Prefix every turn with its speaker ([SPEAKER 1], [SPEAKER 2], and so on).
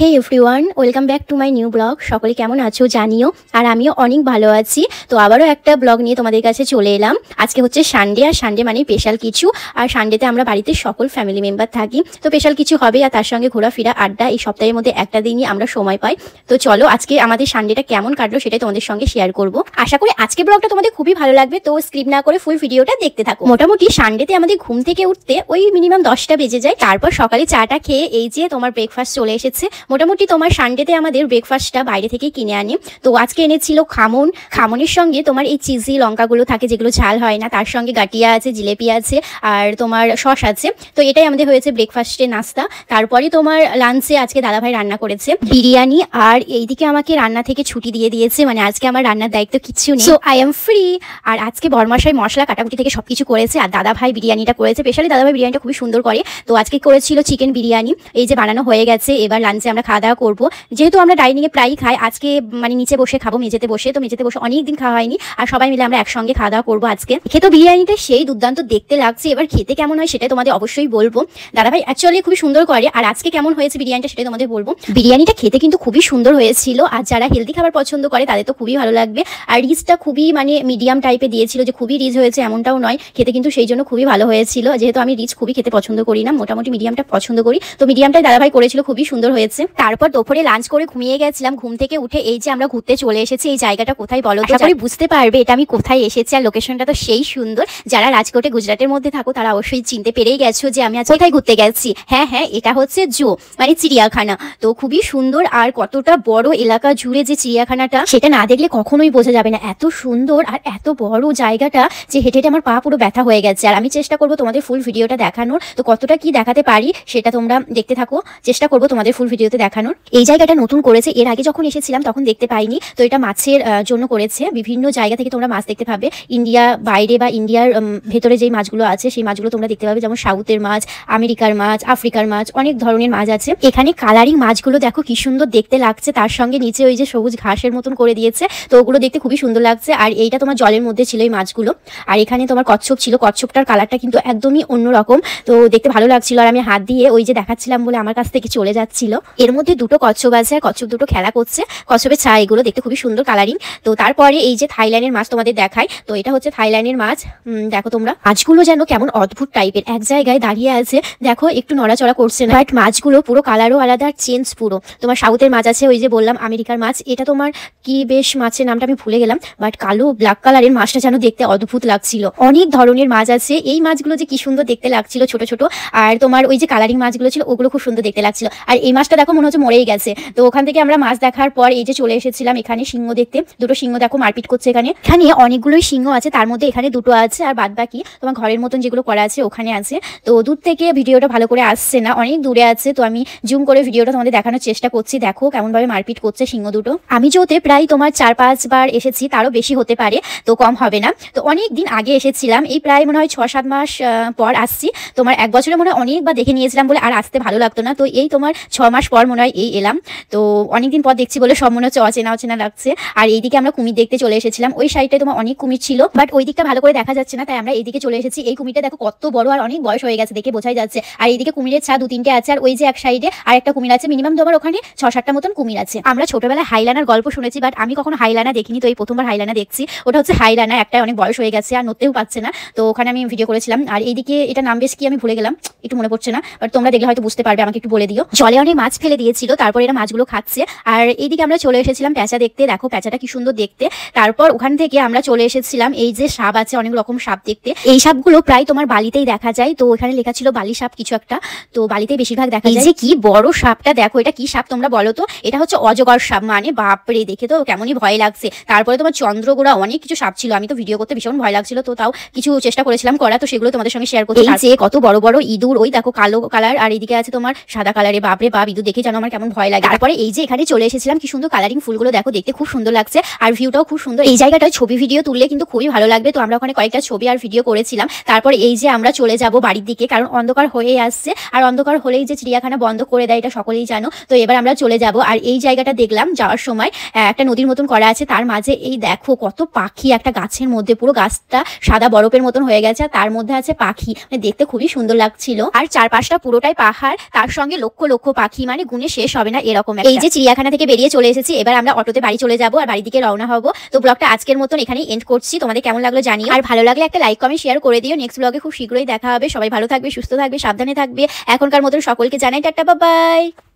[SPEAKER 1] Hey everyone, welcome back to my new blog. সকলে কেমন আছো জানিও, আর আমিও অনেক ভালো আছি। তো আবারও একটা ব্লগ নিয়ে তোমাদের কাছে চলে এলাম। আজকে হচ্ছে সানডে, আর সানডে মানে স্পেশাল কিছু। আর সানডেতে আমরা বাড়িতে সকল ফ্যামিলি মেম্বার থাকি, তো স্পেশাল কিছু হবে, আর তার সঙ্গে ঘোরাফেরা আড্ডা। এই সপ্তাহের মধ্যে একটা দিনই আমরা সময় পাই। তো চলো আজকে আমাদের সানডেটা কেমন কাটলো সেটাই তোমাদের সঙ্গে শেয়ার করব। আশা করি আজকে ব্লগটা তোমাদের খুবই ভালো লাগবে, তো স্ক্রিপ্ট না করে ফুল ভিডিওটা দেখতে থাকো। মোটামুটি সানডেতে আমাদের ঘুম থেকে উঠতে ওই মিনিমাম 10টা বেজে যায়। তারপর সকালে চাটা খেয়ে এই যে তোমার ব্রেকফাস্ট চলে এসেছে। মোটামুটি তোমার সানডেতে আমাদের ব্রেকফাস্টটা বাইরে থেকে কিনে আনি। তো আজকে এনেছিল খামন। খামনের সঙ্গে তোমার এই চিজি লঙ্কাগুলো থাকে যেগুলো ঝাল হয় না, তার সঙ্গে গাটিয়া আছে, জিলেপি আছে, আর তোমার সস আছে। তো এটাই আমাদের হয়েছে ব্রেকফাস্টের নাস্তা। তারপরে তোমার লাঞ্চে আজকে দাদাভাই রান্না করেছে বিরিয়ানি, আর এইদিকে আমাকে রান্না থেকে ছুটি দিয়ে দিয়েছে, মানে আজকে আমার রান্নার দায়িত্ব কিচ্ছু নেই, সো আই এম ফ্রি। আর আজকে বরমাশাই মশলা কাটাকুটি থেকে সবকিছু করেছে, আর দাদাভাই বিরিয়ানিটা করেছে। স্পেশালি দাদাভাই বিরিয়ানিটা খুবই সুন্দর করে। তো আজকে করেছিল চিকেন বিরিয়ানি। এই যে বানানো হয়ে গেছে, এবার লাঞ্চে আমরা খাওয়া দাওয়া করবো। যেহেতু আমরা ডাইনিংয়ে প্রায়ই খাই, আজকে মানে নিচে বসে খাবো, মেঝেতে বসে। তো মেঝেতে বসে অনেকদিন খাওয়া হয়নি, আর সবাই মিলে আমরা একসঙ্গে খাওয়া দাওয়া করবো আজকে। খেতে বিরিয়ানিটা সেই দুর্দান্ত দেখতে লাগছে, এবার খেতে কেমন হয় সেটাই তোমাদের অবশ্যই বলবো। দাদাভাই অ্যাকচুয়ালি খুবই সুন্দর করে, আর আজকে কেমন হয়েছে বিরিয়ানিটা সেটাই তোমাদের বলবো। বিরিয়ানিটা খেতে কিন্তু খুবই সুন্দর হয়েছিল, আর যারা হেলদি খাবার পছন্দ করে তাদের তো খুবই ভালো লাগবে। আর রিচটা খুবই মানে মিডিয়াম টাইপে দিয়েছিল, যে খুবই রিচ হয়েছে এমনটাও নয়, খেতে কিন্তু সেই জন্য খুবই ভালো হয়েছিল। যেহেতু আমি রিচ খুবই খেতে পছন্দ করি না, মোটামুটি মিডিয়ামটা পছন্দ করি, তো মিডিয়ামটাই দাদাভাই করেছিল, খুবই সুন্দর হয়েছে। তারপর দুপুরে লাঞ্চ করে ঘুমিয়ে গেছিলাম। ঘুম থেকে উঠে এই যে আমরা ঘুরতে চলে এসেছি। এই জায়গাটা কোথায় বলো তো? আশা করি বুঝতে পারবে এটা আমি কোথায় এসেছি, আর লোকেশনটা তো সেই সুন্দর। যারা রাজকোটে গুজরাটের মধ্যে থাকো তারা অবশ্যই চিনতে পেরেই গেছো যে আমি আজ কোথায় ঘুরতে গেছি। হ্যাঁ, এটা হচ্ছে জু, মানে চিড়িয়াখানা। তো খুবই সুন্দর, আর কতটা বড় এলাকা জুড়ে যে চিড়িয়াখানাটা, সেটা না দেখলে কখনোই বোঝা যাবে না। এত সুন্দর আর এত বড় জায়গাটা যে হেঁটে হেঁটে আমার পা পুরো ব্যথা হয়ে গেছে। আর আমি চেষ্টা করবো তোমাদের ফুল ভিডিওটা দেখানোর, তো কতটা কি দেখাতে পারি সেটা তোমরা দেখতে থাকো। চেষ্টা করবো তোমাদের ফুল ভিডিওতে দেখানোর। এই জায়গাটা নতুন করেছে, এর আগে যখন এসেছিলাম তখন দেখতে পাইনি। তো এটা মাছের জন্য করেছে, বিভিন্ন জায়গা থেকে তোমরা মাছ দেখতে পাবে। ইন্ডিয়া বাইরে বা ইন্ডিয়ার ভেতরে যেই মাছগুলো আছে সেই মাছগুলো তোমরা দেখতে পাবে, যেমন সাউথের মাছ, আমেরিকার মাছ, আফ্রিকার মাছ, অনেক ধরনের মাছ আছে এখানে। কালারিং মাছগুলো দেখো কি সুন্দর দেখতে লাগছে, তার সঙ্গে নিচে ওই যে সবুজ ঘাসের মতন করে দিয়েছে, তো ওগুলো দেখতে খুবই সুন্দর লাগছে। আর এইটা তোমার জলের মধ্যে ছিল এই মাছগুলো। আর এখানে তোমার কচ্ছপ ছিল, কচ্ছপটার কালারটা কিন্তু একদমই অন্যরকম, তো দেখতে ভালো লাগছিল। আর আমি হাত দিয়ে ওই যে দেখাচ্ছিলাম বলে আমার কাছ থেকে চলে যাচ্ছিল। এর মধ্যে দুটো কচ্ছপ আছে, আর কচ্ছপ দুটো খেলা করছে। কচ্ছপের ছায়া, এগুলো দেখতে খুবই সুন্দর কালারিং। তো তারপরে এই যে থাইল্যান্ডের মাছ তোমাদের দেখায়, তো এটা হচ্ছে থাইল্যান্ডের মাছ। দেখো তোমরা, মাছগুলো যেন কেমন অদ্ভুত টাইপের, এক জায়গায় দাঁড়িয়ে আছে, দেখো একটু নড়াচড়া করছে না, বাট মাছগুলো পুরো কালারও আলাদা, চেঞ্জ পুরো। তোমার সাউথের মাছ আছে, ওই যে বললাম আমেরিকার মাছ, এটা তোমার কি বেশ মাছের নামটা আমি ভুলে গেলাম, বাট কালো ব্ল্যাক কালারের মাছটা যেন দেখতে অদ্ভুত লাগছিল। অনেক ধরনের মাছ আছে, এই মাছগুলো যে কি সুন্দর দেখতে লাগছিল, ছোট ছোট। আর তোমার ওই যে কালারিং মাছগুলো ছিল ওগুলো খুব সুন্দর দেখতে লাগছিল। আর এই মাছটা দেখো মনে হচ্ছে মরেই গেছে। তো ওখান থেকে আমরা মাছ দেখার পর এই যে চলে এসেছিলাম এখানে সিংহ দেখতে। দুটো সিংহ দেখো মারপিট করছে এখানে। এখানে অনেকগুলোই সিংহ আছে, তার মধ্যে এখানে দুটো আছে, আর বাদ বাকি তোমার ঘরের মতন যেগুলো করা আছে ওখানে আছে। তো দূর থেকে ভিডিওটা ভালো করে আসছে না, অনেক দূরে আছে, তো আমি জুম করে ভিডিওটা তোমাদের দেখানোর চেষ্টা করছি। দেখো কেমন ভাবে মারপিট করছে সিংহ দুটো। আমি যেতে প্রায় তোমার 4-5 বার এসেছি, তারও বেশি হতে পারে, তো কম হবে না। তো অনেক দিন আগে এসেছিলাম, এই প্রায় মনে হয় 6-7 মাস পর আসছি। তোমার 1 বছরে মনে হয় অনেকবার দেখে নিয়েছিলাম বলে আর আসতে ভালো লাগতো না। তো এই তোমার 6 মাস পর মনে হয় এই এলাম। তো অনেকদিন পর দেখছি বলে সব মনে হচ্ছে অচেনা অচেনা লাগছে। আর এইদিকে আমরা কুমির দেখতে চলে এসেছিলাম। ওই সাইডটায় তোমার অনেক কুমির ছিল, বাট ওই দিকটা ভালো করে দেখা যাচ্ছে না, তাই আমরা এইদিকে চলে এসেছি। এই কুমিরটা দেখো কত বড়, আর অনেক বয়স হয়ে গেছে, দেখে বোঝাই যাচ্ছে। আর এইদিকে কুমিরের ছা 2-3টে আছে, আর ওই যে এক সাইডে আর একটা কুমির আছে। মিনিমাম তোমার ওখানে 6-7টা মতন কুমির আছে। আমরা ছোটবেলায় হাইলানার গল্প শুনেছি, বাট আমি কখনো হাইলানা দেখিনি, তো এই প্রথমবার হাইলানা দেখছি। ওটা হচ্ছে হাইলানা, একটা অনেক বয়স হয়ে গেছে আর নড়তেও পারছে না, তো ওখানে আমি ভিডিও করেছিলাম। আর এইদিকে এটা নাম বেশ কি আমি ভুলে গেলাম, একটু মনে পড়ছে না, বাট তোমরা দেখলে হয়তো বুঝতে পারবে, আমাকে একটু বলে দিও। জলে অনেক মাছ ফেলে দিয়েছিল, তারপর এরা মাছগুলো খাচ্ছে। আর এইদিকে আমরা চলে এসেছিলাম প্যাঁচা দেখতে, দেখো প্যাঁচাটা কি সুন্দর দেখতে। তারপর ওখান থেকে আমরা চলে এসেছিলাম এই যে সাপ আছে, অনেক রকম সাপ দেখতে। এই সাপগুলো প্রায় তোমার বালিতেই দেখা যায়, তো ওখানে লেখা ছিল বালি সাপ কিছু একটা, তো বালিতেই বেশিরভাগ দেখা যায়। যে কি বড় সাপটা দেখো, এটা কি সাপ তোমরা বলো তো? এটা হচ্ছে অজগর সাপ, মানে বাপরে দেখে তো কেমনই ভয় লাগছে। তারপরে তোমার চন্দ্রগোড়া, অনেক কিছু সাপ ছিল। আমি তো ভিডিও করতে ভীষণ ভয় লাগছিল, তো তাও কিছু চেষ্টা করেছিলাম করা, তো সেগুলো তোমাদের সঙ্গে শেয়ার করছি। এই যে কত বড় বড় ইঁদুর, ওই দেখো কালো কালার, আর এইদিকে আছে তোমার সাদা কালারে। বাপরে বাপ, ইঁদুর দেখে জানো আমার কেমন ভয় লাগে। তারপরে এই যে এখানে চলে এসেছিলাম, কি সুন্দর কালারিং ফুলগুলো দেখো, দেখতে খুব সুন্দর লাগছে, আর ভিউটাও খুব সুন্দর। এই জায়গাটায় ছবি ভিডিও তুললে কিন্তু খুবই ভালো লাগবে, তো আমরা ওখানে কয়েকটা ছবি আর ভিডিও করেছিলাম। তারপর এই যে আমরা চলে যাব বাড়ির দিকে, কারণ অন্ধকার হয়ে আসছে, আর অন্ধকার হলেই যে চিড়িয়াখানা বন্ধ করে দেয় এটা সকলেই জানো। তো এবার আমরা চলে যাব। আর এই জায়গাটা দেখলাম যাওয়ার সময় একটা নদীর মতন করা আছে, তার মাঝে এই দেখো কত পাখি, একটা গাছের মধ্যে, পুরো গাছটা সাদা বরফের মতন হয়ে গেছে, আর তার মধ্যে আছে পাখি, মানে দেখতে খুবই সুন্দর লাগছিল। আর চারপাশটা পুরোটাই পাহাড়, তার সঙ্গে লক্ষ লক্ষ পাখি, মানে গুণে শেষ হবে না এরকম। এই যে চিড়িয়াখানা থেকে বেরিয়ে চলে এসেছি, এবার আমরা অটোতে বাড়ি চলে যাবো আর বাড়ির দিকে রওনা হবো। তো ব্লগটা আজকের মতন এখানেই এন্ড করছি। তোমাদের কেমন লাগলো জানিও, আর ভালো লাগলে একটা লাইক কমেন্ট শেয়ার করে দিও। নেক্সট ব্লগে খুব শীঘ্রই দেখা হবে। সবাই ভালো থাকবে, সুস্থ থাকবে, সাবধানে থাকবে। এখনকার মতন সকলকে জানাই টাটা, বাই বাই।